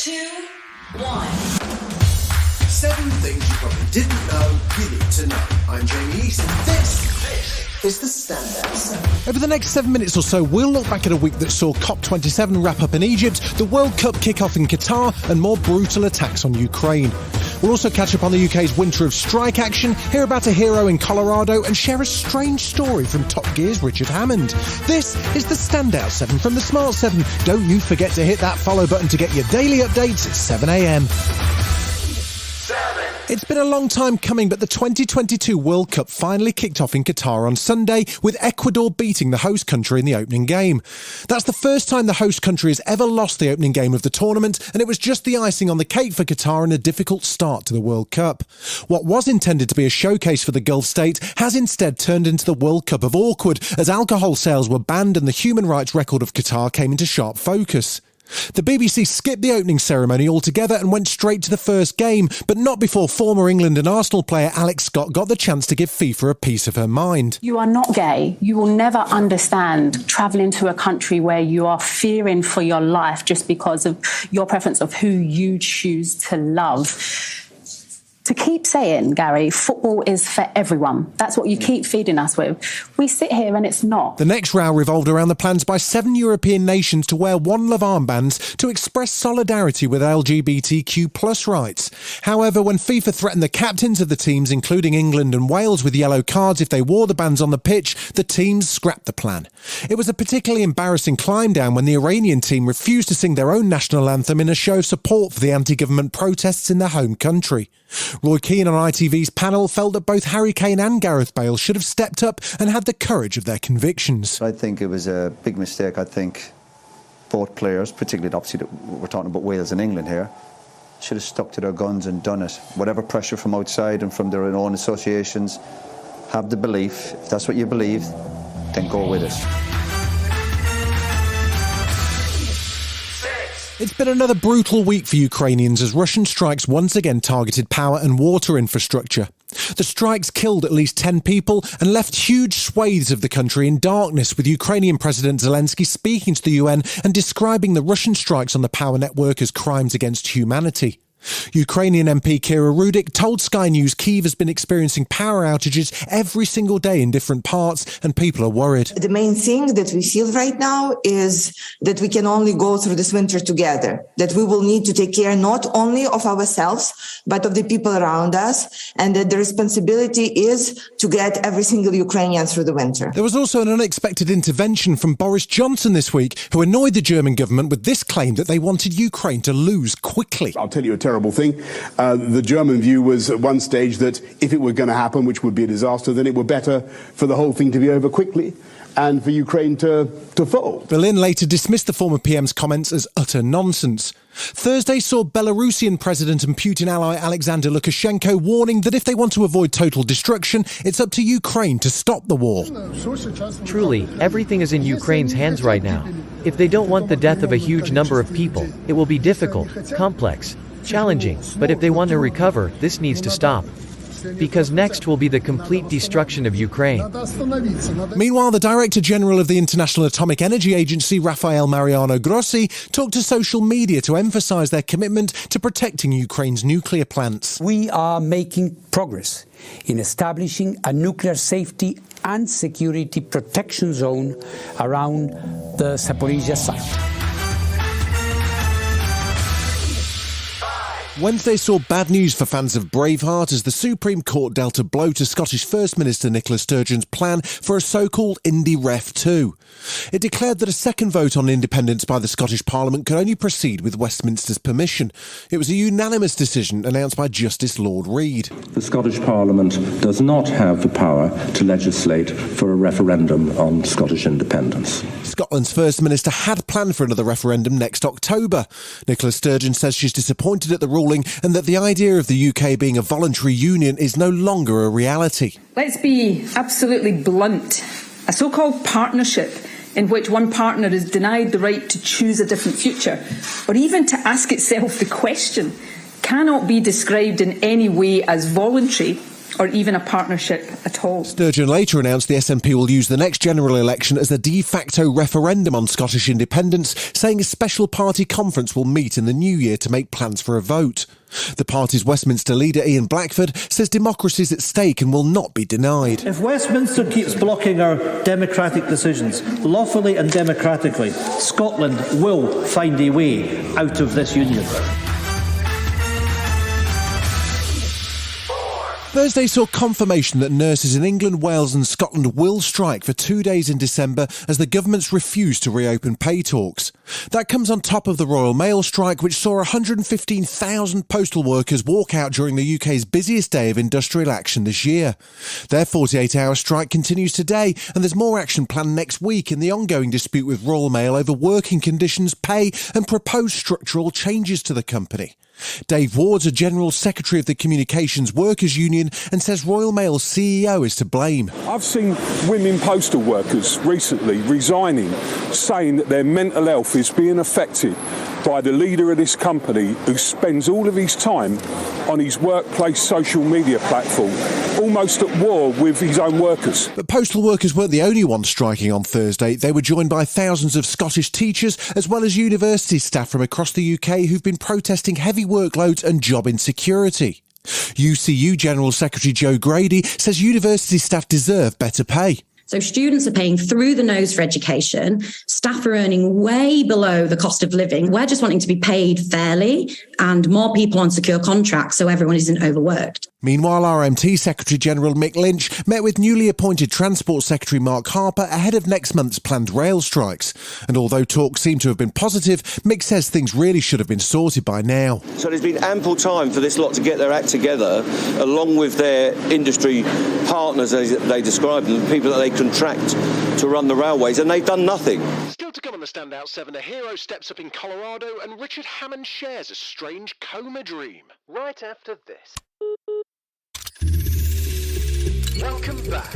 2, 1. 7 things you probably didn't know you need to know. I'm Jamie East, and this is the Standout 7. Over the next 7 minutes or so, we'll look back at a week that saw COP27 wrap up in Egypt, the World Cup kick-off in Qatar, and more brutal attacks on Ukraine. We'll also catch up on the UK's winter of strike action, hear about a hero in Colorado, and share a strange story from Top Gear's Richard Hammond. This is the Standout 7 from the Smart 7. Don't you forget to hit that follow button to get your daily updates at 7 a.m. It's been a long time coming, but the 2022 World Cup finally kicked off in Qatar on Sunday, with Ecuador beating the host country in the opening game. That's the first time the host country has ever lost the opening game of the tournament, and it was just the icing on the cake for Qatar and a difficult start to the World Cup. What was intended to be a showcase for the Gulf state has instead turned into the World Cup of awkward, as alcohol sales were banned and the human rights record of Qatar came into sharp focus. The BBC skipped the opening ceremony altogether and went straight to the first game, but not before former England and Arsenal player Alex Scott got the chance to give FIFA a piece of her mind. You are not gay. You will never understand travelling to a country where you are fearing for your life just because of your preference of who you choose to love. To keep saying, Gary, football is for everyone. That's what you keep feeding us with. We sit here and it's not. The next row revolved around the plans by 7 European nations to wear One Love armbands to express solidarity with LGBTQ+ rights. However, when FIFA threatened the captains of the teams, including England and Wales, with yellow cards if they wore the bands on the pitch, the teams scrapped the plan. It was a particularly embarrassing climb down when the Iranian team refused to sing their own national anthem in a show of support for the anti-government protests in their home country. Roy Keane on ITV's panel felt that both Harry Kane and Gareth Bale should have stepped up and had the courage of their convictions. I think it was a big mistake. I think both players, particularly obviously we're talking about Wales and England here, should have stuck to their guns and done it. Whatever pressure from outside and from their own associations, have the belief. If that's what you believe, then go with it. It's been another brutal week for Ukrainians as Russian strikes once again targeted power and water infrastructure. The strikes killed at least 10 people and left huge swathes of the country in darkness, with Ukrainian President Zelensky speaking to the UN and describing the Russian strikes on the power network as crimes against humanity. Ukrainian MP Kira Rudik told Sky News Kyiv has been experiencing power outages every single day in different parts and people are worried. The main thing that we feel right now is that we can only go through this winter together, that we will need to take care not only of ourselves, but of the people around us, and that the responsibility is to get every single Ukrainian through the winter. There was also an unexpected intervention from Boris Johnson this week, who annoyed the German government with this claim that they wanted Ukraine to lose quickly. I'll tell you a terrible thing. The German view was at one stage that if it were going to happen, which would be a disaster, then it were better for the whole thing to be over quickly and for Ukraine to fall. Berlin later dismissed the former PM's comments as utter nonsense. Thursday saw Belarusian President and Putin ally Alexander Lukashenko warning that if they want to avoid total destruction, it's up to Ukraine to stop the war. Truly, everything is in Ukraine's hands right now. If they don't want the death of a huge number of people, it will be difficult, complex, challenging, but if they want to recover, this needs to stop. Because next will be the complete destruction of Ukraine. Meanwhile, the Director General of the International Atomic Energy Agency, Rafael Mariano Grossi, talked to social media to emphasise their commitment to protecting Ukraine's nuclear plants. We are making progress in establishing a nuclear safety and security protection zone around the Zaporizhzhia site. Wednesday saw bad news for fans of Braveheart as the Supreme Court dealt a blow to Scottish First Minister Nicola Sturgeon's plan for a so-called Indie Ref 2. It declared that a second vote on independence by the Scottish Parliament could only proceed with Westminster's permission. It was a unanimous decision announced by Justice Lord Reid. The Scottish Parliament does not have the power to legislate for a referendum on Scottish independence. Scotland's First Minister had planned for another referendum next October. Nicola Sturgeon says she's disappointed at the ruling and that the idea of the UK being a voluntary union is no longer a reality. Let's be absolutely blunt. A so-called partnership in which one partner is denied the right to choose a different future, or even to ask itself the question, cannot be described in any way as voluntary or even a partnership at all. Sturgeon later announced the SNP will use the next general election as a de facto referendum on Scottish independence, saying a special party conference will meet in the new year to make plans for a vote. The party's Westminster leader, Ian Blackford, says democracy is at stake and will not be denied. If Westminster keeps blocking our democratic decisions, lawfully and democratically, Scotland will find a way out of this union. Thursday saw confirmation that nurses in England, Wales and Scotland will strike for 2 days in December as the governments refuse to reopen pay talks. That comes on top of the Royal Mail strike, which saw 115,000 postal workers walk out during the UK's busiest day of industrial action this year. Their 48-hour strike continues today, and there's more action planned next week in the ongoing dispute with Royal Mail over working conditions, pay and proposed structural changes to the company. Dave Ward's a General Secretary of the Communications Workers Union and says Royal Mail's CEO is to blame. I've seen women postal workers recently resigning, saying that their mental health is being affected by the leader of this company who spends all of his time on his workplace social media platform, almost at war with his own workers. But postal workers weren't the only ones striking on Thursday. They were joined by thousands of Scottish teachers as well as university staff from across the UK who've been protesting heavy workloads and job insecurity. UCU General Secretary Joe Grady says university staff deserve better pay. So students are paying through the nose for education. Staff are earning way below the cost of living. We're just wanting to be paid fairly and more people on secure contracts so everyone isn't overworked. Meanwhile, RMT Secretary General Mick Lynch met with newly appointed Transport Secretary Mark Harper ahead of next month's planned rail strikes. And although talks seem to have been positive, Mick says things really should have been sorted by now. So there's been ample time for this lot to get their act together, along with their industry partners, as they describe them, the people that they contract to run the railways, and they've done nothing. Still to come on the Standout 7, a hero steps up in Colorado and Richard Hammond shares a strange coma dream. Right after this. Welcome back.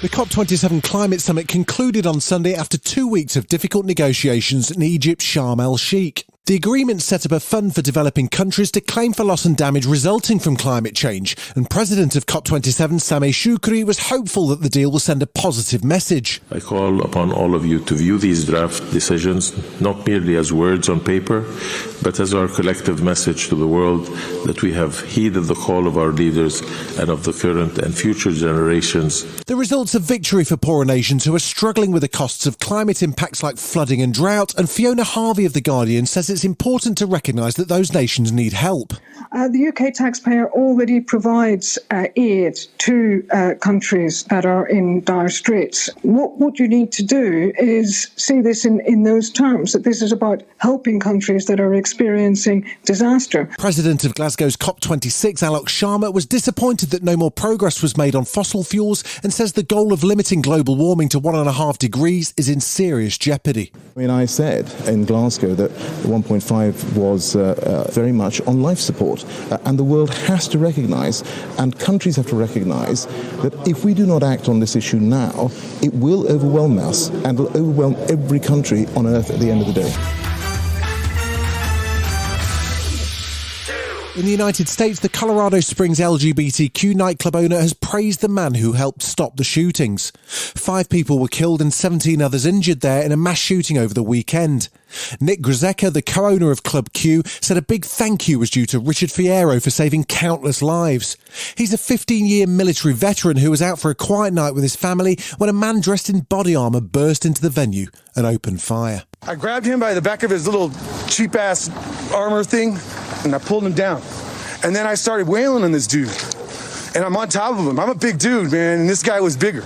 The COP27 climate summit concluded on Sunday after 2 weeks of difficult negotiations in Egypt's Sharm el-Sheikh. The agreement set up a fund for developing countries to claim for loss and damage resulting from climate change, and President of COP27 Sameh Shoukry was hopeful that the deal will send a positive message. I call upon all of you to view these draft decisions not merely as words on paper, but as our collective message to the world that we have heeded the call of our leaders and of the current and future generations. The result's a victory for poorer nations who are struggling with the costs of climate impacts like flooding and drought, and Fiona Harvey of The Guardian says it's important to recognise that those nations need help. The UK taxpayer already provides aid to countries that are in dire straits. What you need to do is see this in those terms, that this is about helping countries that are experiencing disaster. President of Glasgow's COP26, Alok Sharma, was disappointed that no more progress was made on fossil fuels and says the goal of limiting global warming to 1.5 degrees is in serious jeopardy. I mean, I said in Glasgow that 1.5 was very much on life support. And the world has to recognise, and countries have to recognise, that if we do not act on this issue now, it will overwhelm us and will overwhelm every country on earth at the end of the day. In the United States, the Colorado Springs LGBTQ nightclub owner has praised the man who helped stop the shootings. 5 people were killed and 17 others injured there in a mass shooting over the weekend. Nick Grzecha, the co-owner of Club Q, said a big thank you was due to Richard Fierro for saving countless lives. He's a 15-year military veteran who was out for a quiet night with his family when a man dressed in body armour burst into the venue and opened fire. I grabbed him by the back of his little cheap-ass armor thing, and I pulled him down. And then I started wailing on this dude. And I'm on top of him. I'm a big dude, man, and this guy was bigger.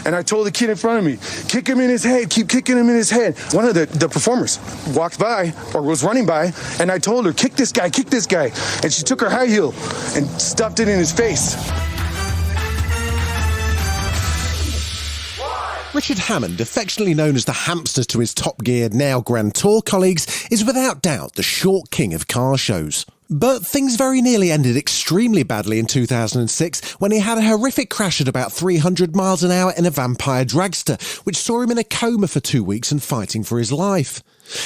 And I told the kid in front of me, kick him in his head, keep kicking him in his head. One of the performers walked by, or was running by, and I told her, kick this guy. And she took her high heel and stuffed it in his face. Richard Hammond, affectionately known as the hamster to his Top Gear, now Grand Tour colleagues, is without doubt the short king of car shows. But things very nearly ended extremely badly in 2006 when he had a horrific crash at about 300 miles an hour in a vampire dragster, which saw him in a coma for 2 weeks and fighting for his life.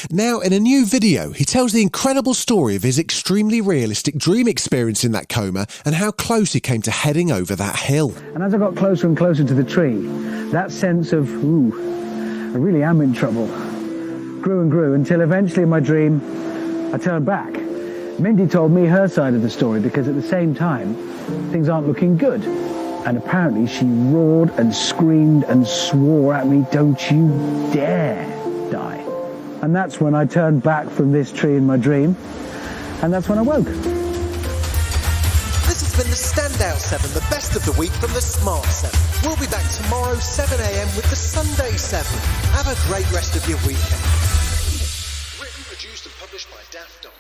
Now, in a new video, he tells the incredible story of his extremely realistic dream experience in that coma and how close he came to heading over that hill. And as I got closer and closer to the tree, that sense of, I really am in trouble, grew and grew until eventually in my dream, I turned back. Mindy told me her side of the story because at the same time, things aren't looking good. And apparently she roared and screamed and swore at me, "Don't you dare die." And that's when I turned back from this tree in my dream, and that's when I woke. This has been the Standout 7, the best of the week from the Smart 7. We'll be back tomorrow, 7 a.m. with the Sunday 7. Have a great rest of your weekend. Written, produced and published by Daft Dog.